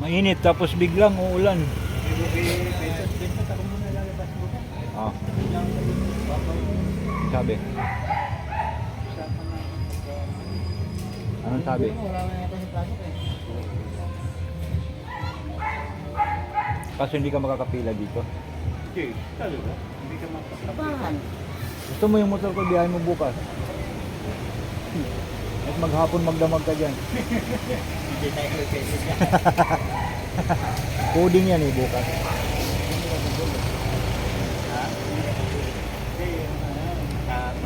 Mainit tapos biglang uulan. Ah. Sabi. Anong sabi? Kaso hindi ka makakapila dito. Okay, talaga. Hindi ka makakapila. Gusto mo yung motor ko, biyahe mo bukas. At maghapon magdamag ka dyan. Hindi tayo repeated yan. Coding yan eh bukas.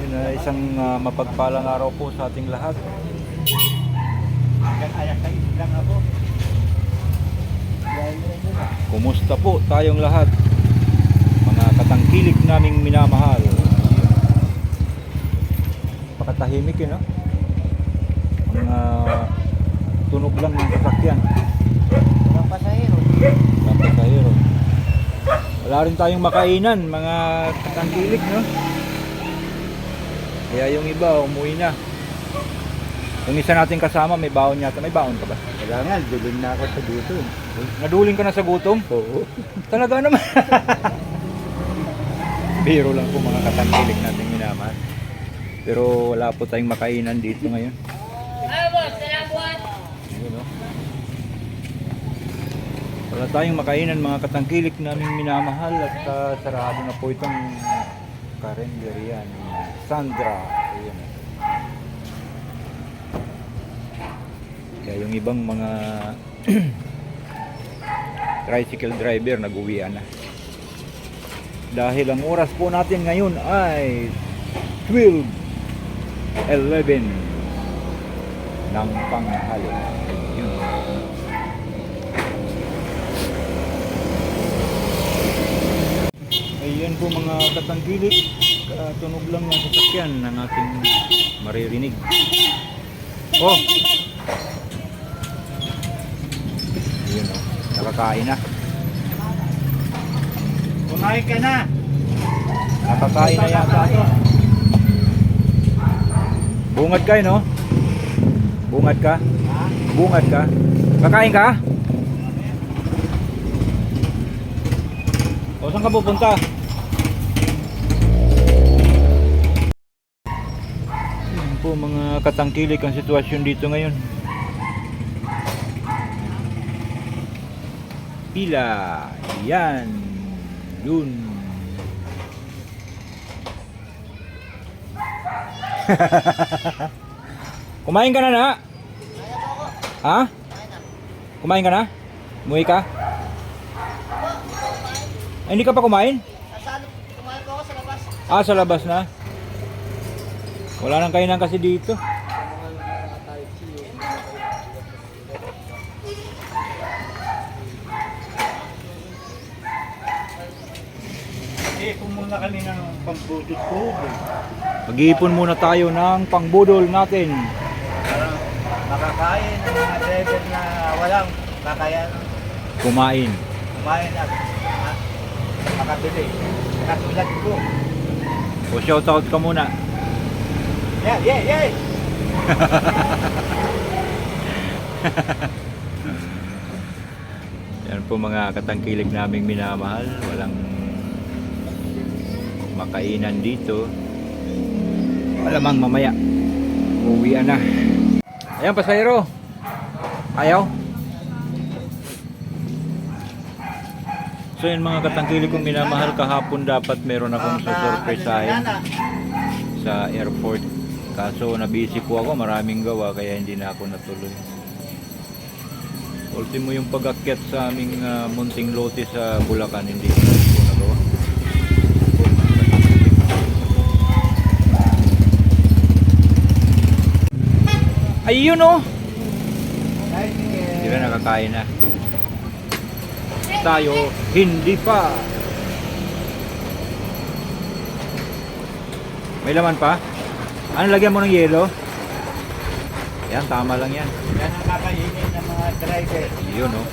Yun na isang mapagpalang araw po sa ating lahat. Hanggang alas 6 lang ako. Kumusta po tayong lahat? Mga katangkilik naming minamahal. Pakatahimik yun, no? Ang tunog lang ng sasakyan. Walang pasahero. Walang pasahero. Wala rin tayong makainan, mga katangkilik, no? Kaya yung iba, umuwi na. Yung isa nating kasama, may baon yata. May baon ka ba? Wala nga, duling na ako sa dito. Naduling ka na sa gutom? Oo. Talaga naman. Biro lang po mga katangkilik nating minamahal. Pero wala po tayong makainan dito ngayon. Ayun, no? Wala tayong makainan mga katangkilik naming minamahal at sarado na po itong karinderya ni Sandra. Ayun. Kaya yung ibang mga tricycle driver nag-uwian na. Dahil ang oras po natin ngayon ay 12:11 ng panghali. Yun. Ayan po mga katangkilik, tunog lang ng sasakyan ng ating maririnig. Oh! Yun, oh. Nakakain na. Kumain ka na. Nakakain na yata ito. Bungad ka, no? Bungad ka? Ha? Bungad ka? Kakain ka? O, saan ka pupunta? Yan po mga katangkilik ang sitwasyon dito ngayon. Pila. Yan. Yun. Kumain ka na na? Ha? Kumain ka na? Umuwi ka? Ay, hindi ka pa kumain? Kumain ko ako sa labas. Ah, sa labas na? Wala nang kainan kasi dito. Ipon muna kami ng pambudot-budot. Mag-iipon muna tayo ng pangbudol natin. Para makakain ng mga driver na walang kakayanan Kumain. kumain at makabili. Katulad ko. O shoutout ka muna. Yeah, yeah, yeah! Yan po mga katangkilik naming minamahal. Walang makainan dito. Malamang mamaya uwian na. Ayan, pasahero. Ayaw. So yun mga katangkilik kong minamahal, kahapon dapat meron akong susurpresahin sa airport. Kaso nabisi po ako, maraming gawa kaya hindi na ako natuloy. Ultimo yung pag-akyat sa aming munting lote sa Bulacan, hindi ko na po nagawa. Ayun, oh! Hindi na nakakain na. Tayo hindi pa. May laman pa? Ano, lagyan mo ng yelo? Yan, tama lang yan. Yan ang kakainin ng mga driver. Yun, oh.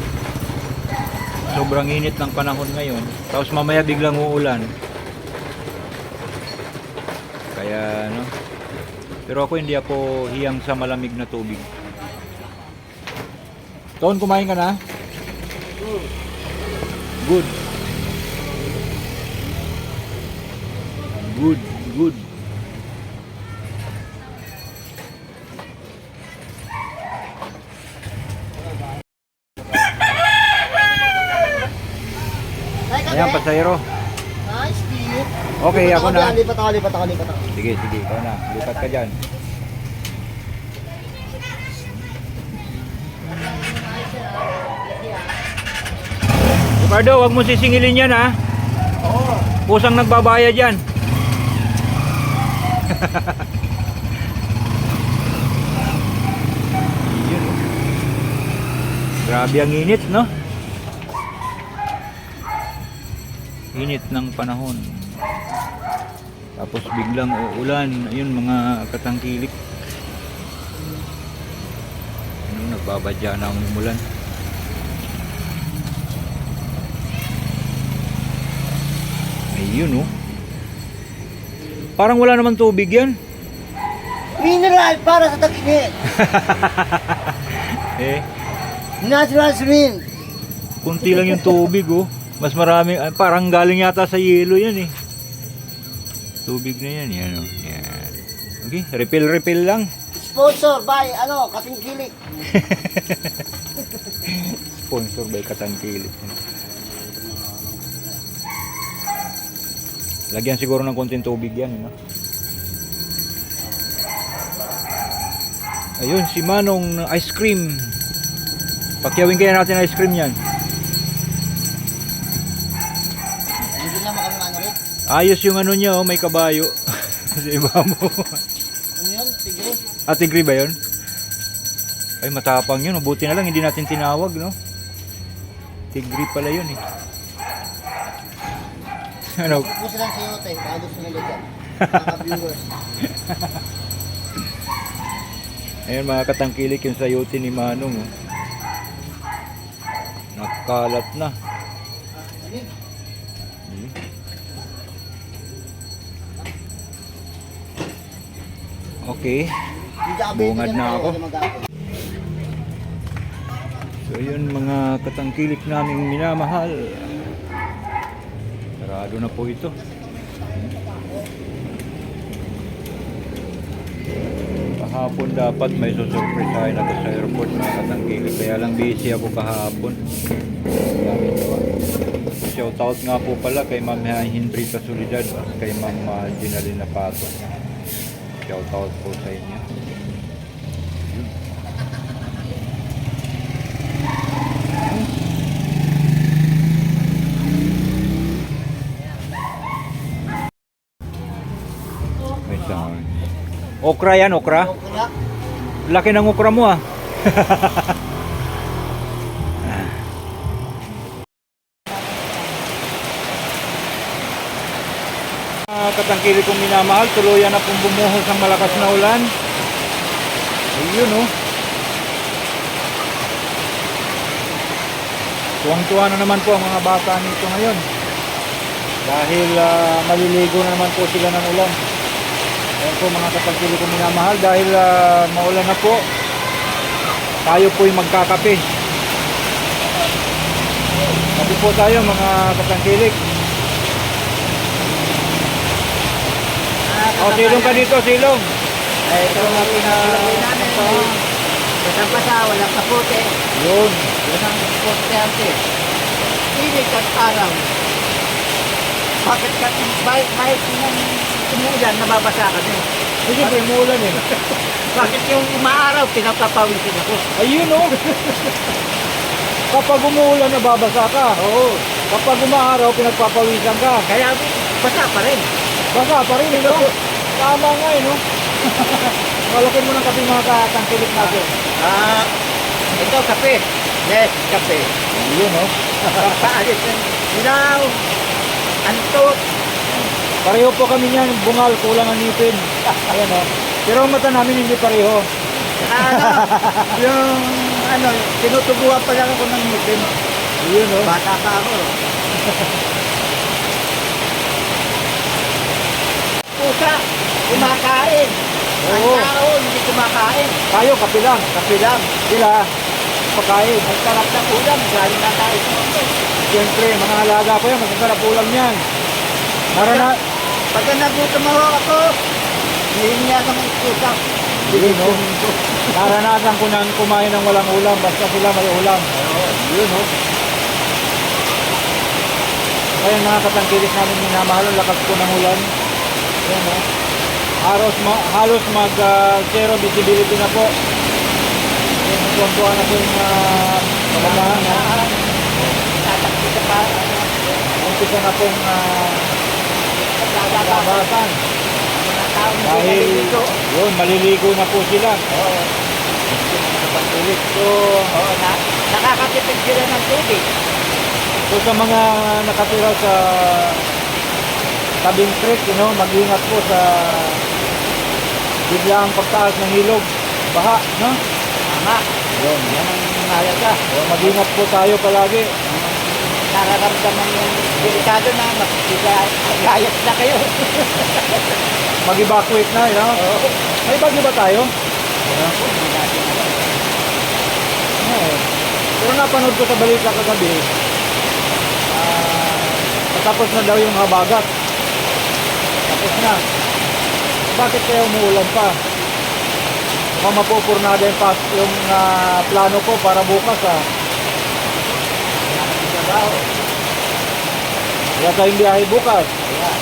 Sobrang init ng panahon ngayon. Tapos mamaya biglang uulan. Kaya, no? Pero ako hindi ako hiyang sa malamig na tubig. Ton, kumain ka na? Good. Good, good. Ay, kape. Ayan, pasayro. Nice, deal. Okay, ako na. Lipat ako, lipat ako, lipat ako. Sige, sige, ikaw na. Lipat ka dyan. Ricardo, wag mo sisingilin yan ha. Oo. Pusang nagbabayad yan. Yun, oh. Grabe ang init, no? Init ng panahon. Tapos biglang uulan. Ayun, mga katangkilik. Ano, nagbabadya na ang umulan. Ayun, oh. Parang wala naman tubig yan. Mineral para sa tag-init. Eh, Natural swimming. kunti lang yung tubig, oh. Mas marami, parang galing yata sa yelo yan, eh. Tubig na yan, yan, oh. Yan. Okay, refill lang. Sponsor by, Kasing Kilik. Sponsor by Katangkilik. Lagyan siguro ng konting tubig yan, no? Ayun, si Manong ice cream. Pakyawin kaya natin ice cream yan. Hindi naman kami manorit. Ayos yung ano niya, oh, may kabayo. Sa iba mo. Ano yun? Tigre. Tigre ba yun? Ay, matapang yun. Buti na lang, hindi natin tinawag, no? Tigre pala yun, eh. Ano? Pupusa lang sa yote. Baka gusto nila dyan. Mga viewers. Ayun, mga katangkilik yung sayote ni Manong, oh. Nakalat na. Ano? Hmm. Okay. Bungad na ako. So yun, mga katangkilik naming minamahal. Sarado na po ito. Kahapon dapat may susurpresahin ako sa airport, mga katangkilik. Kaya lang busy ako kahapon. Shoutout nga po pala kay Ma'am Hendrita Solidad at kay Ma'am Ginalina Pato. Shoutout po sa inyo. May sound. Okra yan, okra? Okra. Laki ng okra mo, ah. Katangkilik kong minamahal, tuluyan na pong bumuhos ang malakas na ulan. Ayun, oh. Tuwang-tuwa na naman po ang mga bata nito ngayon. Dahil maliligo na naman po sila ng ulan. Ayan po mga katangkilik kong minamahal, dahil maulan na po, tayo po'y magkakape. Kape po tayo mga katangkilik. Silong ka dito, silong. Ay, ito ang pinalagay namin. Kasang basa, walang kapote. Yun. Walang kapote ante. Pinig at araw. Bakit ka, kahit nang umulan, nababasa ka din. Sige, may umulan eh. Bakit yung umaaraw, pinapapawisin ako? Ayun, oh. Kapag umuulan, nababasa ka. Oo. Kapag umaaraw, pinagpapawisan ka. Kaya basa pa rin. Basa pa rin, no? Tama nga, eh, no? Malakin mo ng kape mga katangkilik natin. Ito kape. Yes, kape. Ayun, oh. Paalis ng ilaw. Antot. Pareho po kami niyan, bungal, kulang ang ngipin. Ayan, oh. Pero ang mata namin hindi pareho. Yung tinutubuhan pa lang ako ng ngipin. Ayun, oh. Bata pa ako. Pusa, kumakain. Ang Oo. tao, hindi kumakain. Tayo, kape lang. Kape lang. Sila, pagkain. Ang sarap ng ulam, galing na tayo sa mundo. Siyempre, mga alaga ko yan, masasarap ulam yan. Narana, Pagka nagutom ako, hihingi ako ng iskusap. Yun, no? Naranasan ko nang kumain ng walang ulam, basta sila may ulam. Yun, no? Kaya mga katangkilik namin minamahal, ang lakas ko ng ulan. Yan, no? Halos mag zero visibility na po. Yan, nagkuhan na po yung kalamahan. Tatakbo ka pa. Umpisa na pong labasan. Mga tao na Dahil, dito. yun, maliligo na po sila. Oo. Katangkilik. So, Oo, nakakatipid sila ng tubig. so sa mga nakatira sa tabing creek, mag-ingat po sa biglaang pagtaas ng ilog, baha, no? Tama. Yun. Yan ang mahalaga. So, mag-ingat po tayo palagi. Nararamdaman yung delikado na magayat na kayo. Mag-evacuate na, Oo. May bagyo ba tayo? Hindi natin alam. Oo. Pero napanood ko sa balita kagabi, natapos na daw yung habagat. Tapos na. Bakit kaya umuulan pa? Mukhang mapupurnada yung plano ko para bukas, Trabaho. Wala tayong biyahe bukas. Ayan.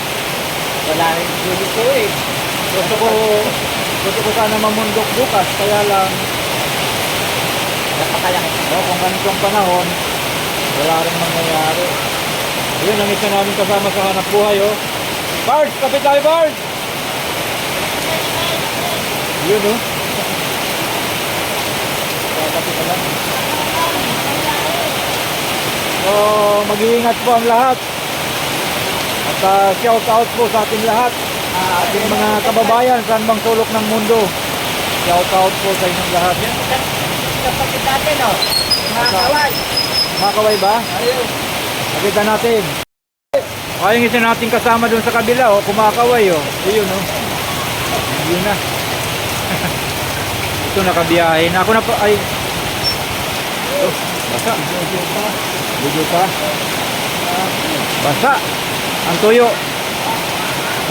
Wala rin sulit ko eh. Gusto ko sana mamundok bukas, kaya lang Napakalaki. kung ganitong panahon, wala rin mangyayari. Yun ang isa namin kasama sa hanap buhay, Bard! Kapit tayo, Bard! Yun, kapit na lang. So, mag-iingat po ang lahat. At shout out po sa ating lahat. Ating mga kababayan sa anumang sulok ng mundo. Shout out po sa inyong lahat. Kapatid natin, mga kaway. Makaway ba? Ayun. Nakita natin. Yung isa nating kasama dun sa kabila, kumakaway, Ayun, Yun na. Ito nakabiyahe na. Ako na pa, basa. Video pa. Basa. Ang tuyo.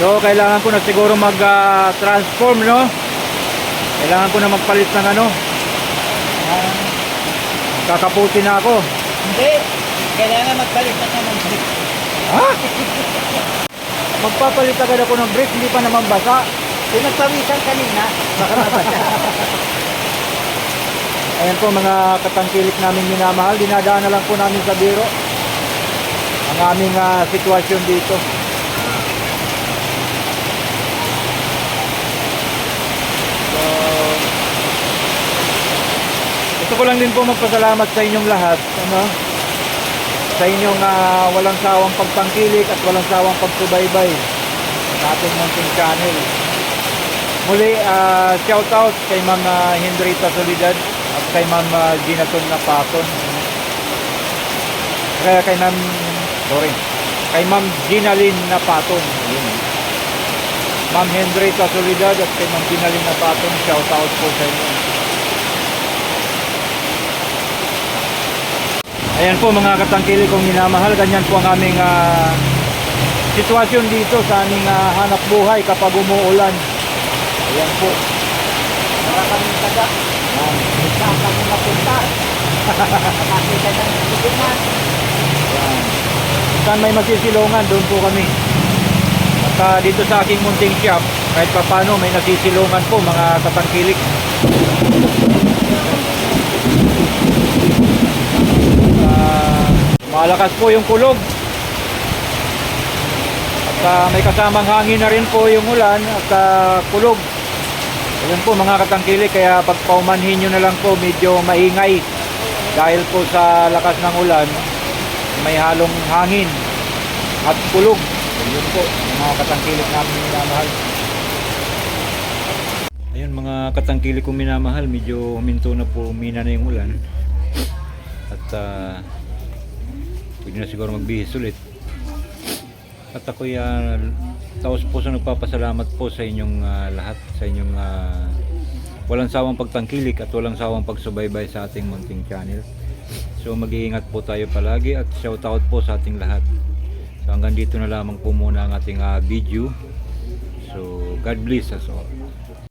So, kailangan ko na siguro mag-transform, Kailangan ko na magpalit ng kakaputi na ako. Hindi. Kailangan magpalit na ng brick. Ha? Magpapalit agad ako ng brake, hindi pa naman basa. Pinagpawisan kanina. Baka mabasa. Ayan po mga katangkilik namin minamahal, dinadaan na lang po namin sa biro ang aming sitwasyon dito. So, gusto ko lang din po magpasalamat sa inyong lahat, sa inyong walang sawang pagtangkilik at walang sawang pagsubaybay sa ating munting channel. Muli, shout out kay Ma'am Hendrita Solidad at kay Ma'am Ginaton na Paton. Kaya kay Ma'am Ginalyn na Paton. Ma'am Hendrita Solidad at kay Ma'am Ginalyn na Paton, shout out po sa inyo. Ayan po mga katangkilik kong minamahal, ganyan po ang aming sitwasyon dito sa aming hanap buhay kapag umuulan. Ayan po. Para kami taga. Saan kami napunta. Nakakita ng sigungan. Ayan. Saan may masisilungan, doon po kami. At dito sa aking munting shop, kahit pa paano may nasisilungan po mga katangkilik. Malakas po yung kulog. At may kasamang hangin na rin po yung ulan at kulog. Ayan po mga katangkilik, kaya pag paumanhin nyo na lang po medyo maingay dahil po sa lakas ng ulan may halong hangin at kulog. Ayun po mga katangkilik namin minamahal. Ayun mga katangkilik kong minamahal, medyo huminto na po, humina na yung ulan at pwede na siguro magbihis ulit. At ako'y taos puso nagpapasalamat po sa inyong lahat, sa inyong walang sawang pagtangkilik at walang sawang pagsubaybay sa ating munting channel. So mag-iingat po tayo palagi at shoutout po sa ating lahat. So hanggang dito na lamang po muna ang ating video. So God bless us all.